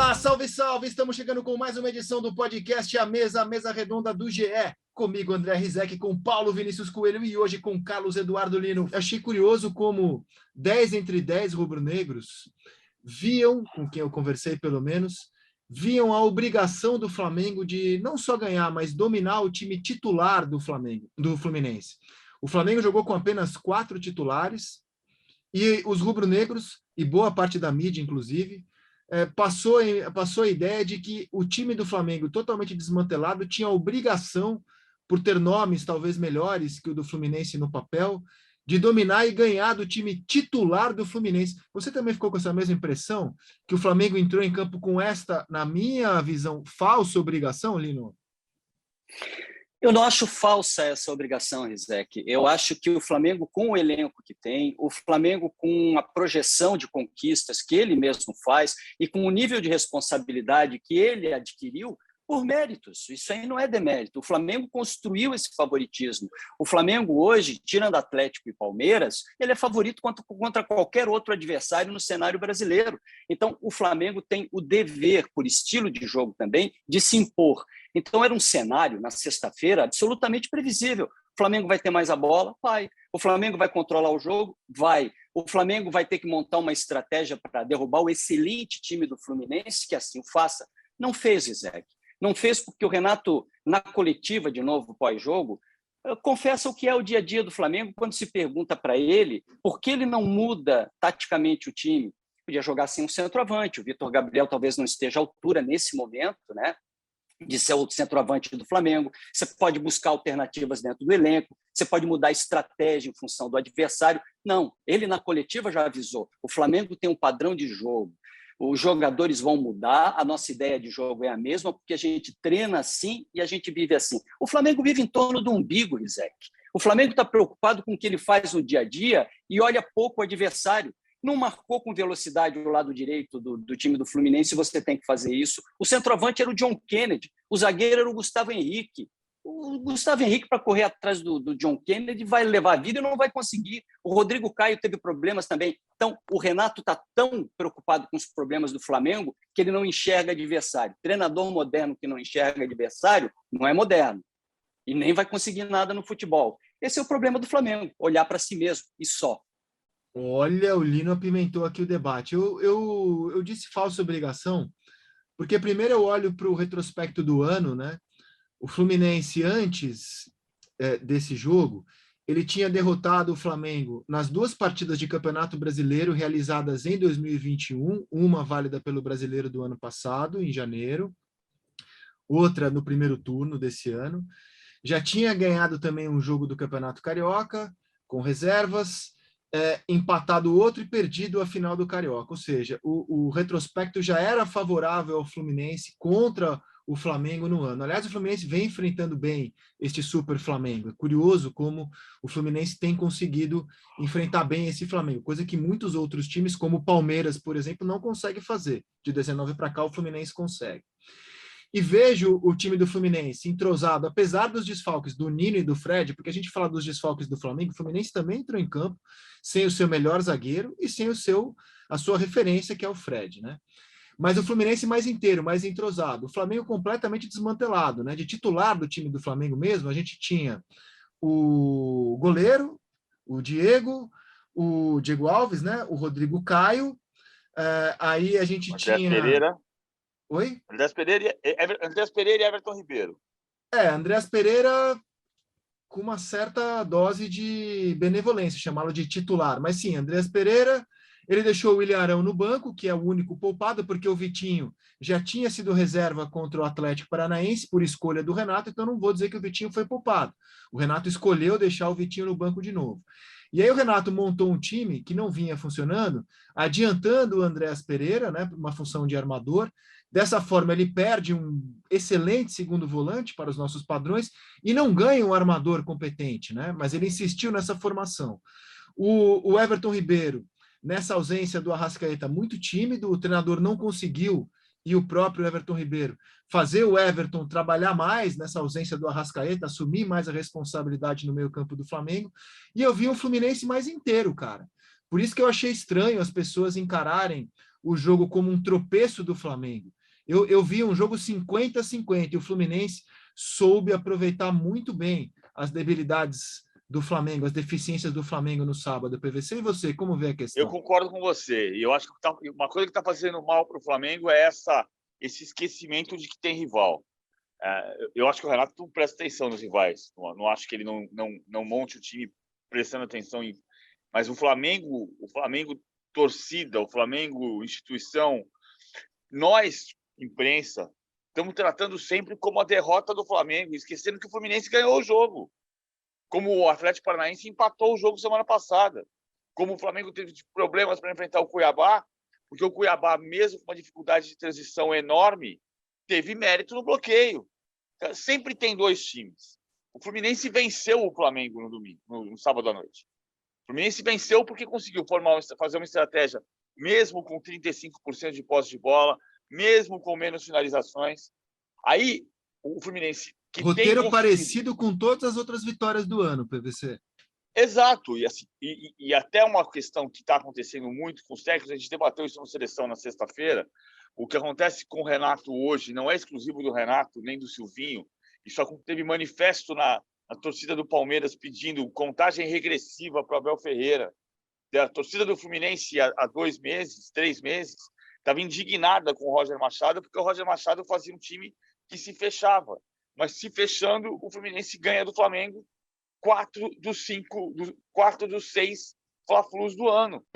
Olá, salve, salve! Estamos chegando com mais uma edição do podcast A Mesa Redonda do GE. Comigo, André Rizek, com Paulo Vinícius Coelho e hoje com Carlos Eduardo Lino. Achei curioso como 10 entre 10 rubro-negros viam, com quem eu conversei pelo menos, viam a obrigação do Flamengo de não só ganhar, mas dominar o time titular do Fluminense. O Flamengo jogou com apenas 4 titulares e os rubro-negros, e boa parte da mídia, inclusive, passou a ideia de que o time do Flamengo, totalmente desmantelado, tinha a obrigação, por ter nomes talvez melhores que o do Fluminense no papel, de dominar e ganhar do time titular do Fluminense. Você também ficou com essa mesma impressão? Que o Flamengo entrou em campo com esta, na minha visão, falsa obrigação, Lino? Eu não acho falsa essa obrigação, Rizek. Eu acho que o Flamengo, com o elenco que tem, o Flamengo com a projeção de conquistas que ele mesmo faz e com o nível de responsabilidade que ele adquiriu por méritos. Isso aí não é demérito. O Flamengo construiu esse favoritismo. O Flamengo hoje, tirando Atlético e Palmeiras, ele é favorito contra qualquer outro adversário no cenário brasileiro. Então, o Flamengo tem o dever, por estilo de jogo também, de se impor. Então, era um cenário, na sexta-feira, absolutamente previsível. O Flamengo vai ter mais a bola? Vai. O Flamengo vai controlar o jogo? Vai. O Flamengo vai ter que montar uma estratégia para derrubar o excelente time do Fluminense, que assim o faça. Não fez, Rizek. Não fez porque o Renato, na coletiva, de novo, pós-jogo, confessa o que é o dia a dia do Flamengo quando se pergunta para ele por que ele não muda taticamente o time. Podia jogar sem um centroavante. O Vitor Gabriel talvez não esteja à altura nesse momento, né, de ser o centroavante do Flamengo. Você pode buscar alternativas dentro do elenco, você pode mudar a estratégia em função do adversário. Não, ele na coletiva já avisou. O Flamengo tem um padrão de jogo. Os jogadores vão mudar, a nossa ideia de jogo é a mesma, porque a gente treina assim e a gente vive assim. O Flamengo vive em torno do umbigo, Rizek. O Flamengo está preocupado com o que ele faz no dia a dia e olha pouco o adversário. Não marcou com velocidade o lado direito do time do Fluminense, você tem que fazer isso. O centroavante era o John Kennedy, o zagueiro era o Gustavo Henrique. O Gustavo Henrique, para correr atrás do John Kennedy, vai levar a vida e não vai conseguir. O Rodrigo Caio teve problemas também. Então, o Renato está tão preocupado com os problemas do Flamengo que ele não enxerga adversário. Treinador moderno que não enxerga adversário não é moderno e nem vai conseguir nada no futebol. Esse é o problema do Flamengo, olhar para si mesmo e só. Olha, o Lino apimentou aqui o debate. Eu disse falsa obrigação, porque primeiro eu olho para o retrospecto do ano, né? O Fluminense, antes desse jogo, ele tinha derrotado o Flamengo nas 2 partidas de Campeonato Brasileiro realizadas em 2021, uma válida pelo Brasileiro do ano passado, em janeiro, outra no primeiro turno desse ano. Já tinha ganhado também um jogo do Campeonato Carioca, com reservas, empatado outro e perdido a final do Carioca. Ou seja, o retrospecto já era favorável ao Fluminense contra o Flamengo no ano. Aliás, o Fluminense vem enfrentando bem este super Flamengo. É curioso como o Fluminense tem conseguido enfrentar bem esse Flamengo, coisa que muitos outros times, como o Palmeiras, por exemplo, não conseguem fazer. De 19 para cá, o Fluminense consegue. E vejo o time do Fluminense entrosado, apesar dos desfalques do Nino e do Fred, porque a gente fala dos desfalques do Flamengo, o Fluminense também entrou em campo sem o seu melhor zagueiro e sem a sua referência, que é o Fred, né? Mas o Fluminense mais inteiro, mais entrosado. O Flamengo completamente desmantelado, né? De titular do time do Flamengo mesmo, a gente tinha o goleiro, o Diego Alves, né? O Rodrigo Caio. Aí a gente tinha... Pereira. Oi? Andrés Pereira e Everton Ribeiro. Andrés Pereira com uma certa dose de benevolência, chamá-lo de titular. Mas sim, Andrés Pereira... Ele deixou o William Arão no banco, que é o único poupado, porque o Vitinho já tinha sido reserva contra o Atlético Paranaense por escolha do Renato, então não vou dizer que o Vitinho foi poupado. O Renato escolheu deixar o Vitinho no banco de novo. E aí o Renato montou um time que não vinha funcionando, adiantando o Andrés Pereira, né, uma função de armador. Dessa forma, ele perde um excelente segundo volante para os nossos padrões e não ganha um armador competente, né? Mas ele insistiu nessa formação. O Everton Ribeiro, nessa ausência do Arrascaeta, muito tímido, o treinador não conseguiu, e o próprio Everton Ribeiro, fazer o Everton trabalhar mais nessa ausência do Arrascaeta, assumir mais a responsabilidade no meio campo do Flamengo, e eu vi um Fluminense mais inteiro, cara. Por isso que eu achei estranho as pessoas encararem o jogo como um tropeço do Flamengo. Eu vi um jogo 50-50 e o Fluminense soube aproveitar muito bem as debilidades do Flamengo, as deficiências do Flamengo no sábado, PVC. E você, como vê a Eu questão? concordo com você. E eu acho que uma coisa que está fazendo mal para o Flamengo é esse esquecimento de que tem rival. Eu acho que o Renato não presta atenção nos rivais. Não acho que ele não monte o time prestando atenção em... Mas o Flamengo torcida, o Flamengo instituição, nós, imprensa, estamos tratando sempre como a derrota do Flamengo, esquecendo que o Fluminense ganhou o jogo. Como o Atlético Paranaense empatou o jogo semana passada. Como o Flamengo teve problemas para enfrentar o Cuiabá, porque o Cuiabá, mesmo com uma dificuldade de transição enorme, teve mérito no bloqueio. Sempre tem dois times. O Fluminense venceu o Flamengo no domingo, no sábado à noite. O Fluminense venceu porque conseguiu fazer uma estratégia, mesmo com 35% de posse de bola, mesmo com menos finalizações. Aí, o Fluminense, que Roteiro tem parecido com todas as outras vitórias do ano, PVC. Exato, e até uma questão que está acontecendo muito com os técnicos, a gente debateu isso no Seleção na sexta-feira, o que acontece com o Renato hoje não é exclusivo do Renato, nem do Silvinho, isso teve manifesto na torcida do Palmeiras pedindo contagem regressiva para o Abel Ferreira, a torcida do Fluminense há 2 meses, 3 meses, estava indignada com o Roger Machado, porque o Roger Machado fazia um time que se fechava, mas se fechando, o Fluminense ganha do Flamengo 4 dos 6 Fla-Flus do ano.